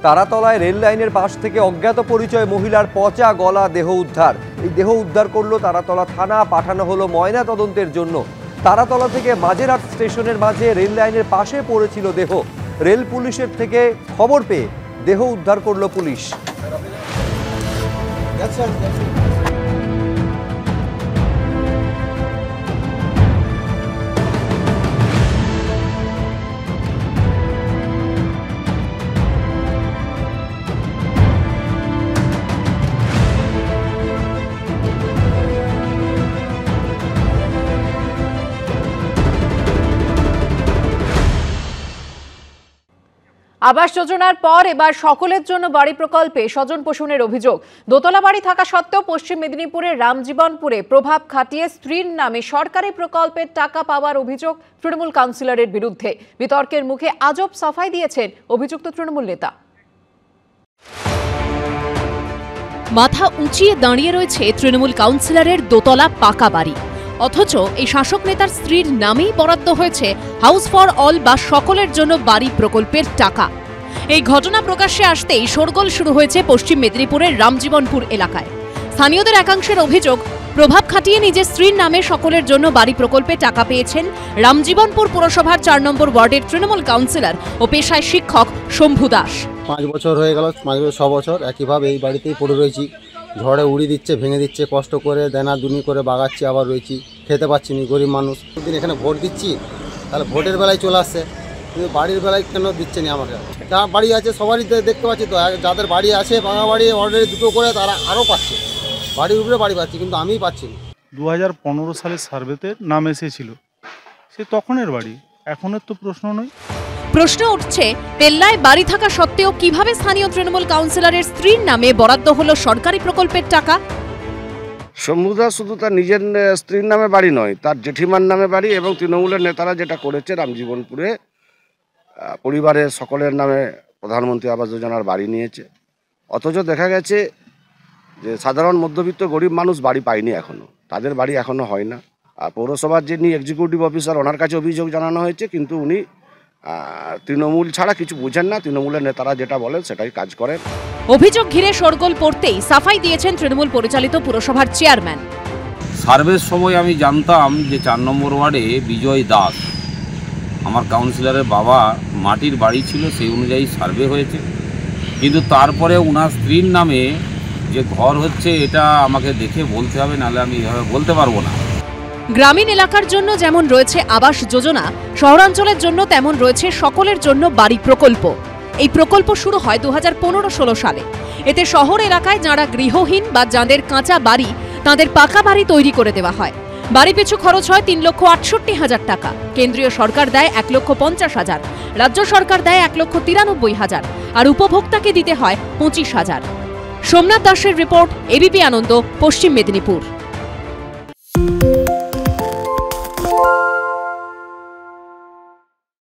তারাতলায় rail লাইনের পাশ থেকে অজ্ঞাত পরিচয় মহিলার পচা গলা দেহ উদ্ধার। এই দেহ উদ্ধার করলো তারাতলা থানা, পাঠানো হলো ময়না তদন্তের জন্য। তারাতলা থেকে মাঝেরহাট স্টেশনের মাঝে রেল লাইনের পাশে পড়েছিল দেহ। রেল পুলিশের থেকে খবর পেয়ে দেহ উদ্ধার করলো পুলিশ। আবাস যোজনার পর এবার সকলের জন্য বাড়ি প্রকল্পে স্বজন পোষণের অভিযোগ। দোতলা বাড়ি থাকা সত্ত্বেও পশ্চিম মেদিনীপুরের রামজীবনপুরে প্রভাব খাটিয়ে স্ত্রীর নামে সরকারি প্রকল্পের টাকা পাওয়ার অভিযোগ তৃণমূল কাউন্সিলরের বিরুদ্ধে। বিতর্কের মুখে আজব সাফাই দিয়েছেন অভিযুক্ত তৃণমূল নেতা। মাথা উঁচিয়ে দাঁড়িয়ে রয়েছে তৃণমূল কাউন্সিলরের দোতলা পাকা বাড়ি, অথচ এই শাসক নেতার স্ত্রীর নামেই বরাদ্দ হয়েছে হাউস ফর অল বা সকলের জন্য বাড়ি প্রকল্পের টাকা। এই ঘটনা প্রকাশ্যে আসতেই শোরগোল শুরু হয়েছে পশ্চিম মেদিনীপুরের রামজীবনপুর এলাকায়। স্থানীয়দের একাংশের অভিযোগ, প্রভাব খাটিয়ে নিজের স্ত্রীর নামে সকলের জন্য বাড়ি প্রকল্পে টাকা পেয়েছেন রামজীবনপুর পুরসভার ৪ নম্বর ওয়ার্ডের তৃণমূল কাউন্সিলর ও পেশায় শিক্ষক শম্ভু দাস। 5 বছর হয়ে গেল, 6 বছর একইভাবে এই বাড়িতেই পড়ে রয়েছি। ঝড়ে উড়িয়ে দিচ্ছে, ভেঙে দিচ্ছে, কষ্ট করে দেনা দুনি করে বাগাচ্ছি, আবার রয়েছি, খেতে পাচ্ছি না, গরিব মানুষ। দিন এখানে ভোট দিচ্ছি, তাহলে ভোটের বেলায় চলে আসছে, কিন্তু বাড়ির বেলায় কেন দিচ্ছে না আমাকে? যা বাড়ি আছে সবারই দেখতে পাচ্ছি তো, যাদের বাড়ি আছে ভাঙা বাড়ি অলরেডি 2টো করে তারা আরও পাচ্ছে, বাড়ির উপরে বাড়ি পাচ্ছি, কিন্তু আমিই পাচ্ছি না। 2015 সালের সার্ভেতে নাম এসেছিল, সে তখনের বাড়ি, এখনের তো প্রশ্ন নয়। প্রশ্ন উঠছে, তেল্লায় বাড়ি থাকা সত্ত্বেও কিভাবে স্থানীয় তৃণমূল কাউন্সিলরের স্ত্রীর নামে বরাদ্দ হলো সরকারি প্রকল্পের টাকা। শম্ভুদা শুধু তার নিজের স্ত্রীর নামে বাড়ি নয়, তার জেঠিমার নামে বাড়ি, এবং তৃণমূলের নেতারা যেটা করেছে রামজীবনপুরে পরিবারের সকলের নামে প্রধানমন্ত্রী আবাস যোজনার বাড়ি নিয়েছে। অথচ দেখা গেছে যে সাধারণ মধ্যবিত্ত গরিব মানুষ বাড়ি পায়নি এখনও, তাদের বাড়ি এখনও হয় না। আর পৌরসভার যিনি এক্সিকিউটিভ অফিসার, ওনার কাছে অভিযোগ জানানো হয়েছে, কিন্তু উনি তৃণমূল ছাড়া কিছু বুঝেন না, তৃণমূলের নেতারা যেটা বলেন সেটাই কাজ করেন। অভিযোগ ঘিরে শোরগোল পড়তেই সাফাই দিয়েছেন তৃণমূল পরিচালিত পুরসভার চেয়ারম্যান। সার্ভের সময় আমি জানতাম যে 4 নম্বর ওয়ার্ডে বিজয় দাস, আমার কাউন্সিলরের বাবা, মাটির বাড়ি ছিল, সেই অনুযায়ী সার্ভে হয়েছে, কিন্তু তারপরে ওনার স্ত্রীর নামে যে ঘর হচ্ছে এটা আমাকে দেখে বলতে হবে, নাহলে আমি এভাবে বলতে পারবো না। গ্রামীণ এলাকার জন্য যেমন রয়েছে আবাস যোজনা, শহরাঞ্চলের জন্য তেমন রয়েছে সকলের জন্য বাড়ি প্রকল্প। এই প্রকল্প শুরু হয় 2015-16 সালে। এতে শহর এলাকায় যারা গৃহহীন বা যাদের কাঁচা বাড়ি, তাদের পাকা বাড়ি তৈরি করে দেওয়া হয়। বাড়ি পিছু খরচ হয় 3,68,000 টাকা। কেন্দ্রীয় সরকার দেয় 1,50,000, রাজ্য সরকার দেয় 1,93,000, আর উপভোক্তাকে দিতে হয় 25,000। সোমনাথ দাসের রিপোর্ট, এবিপি আনন্দ, পশ্চিম মেদিনীপুর।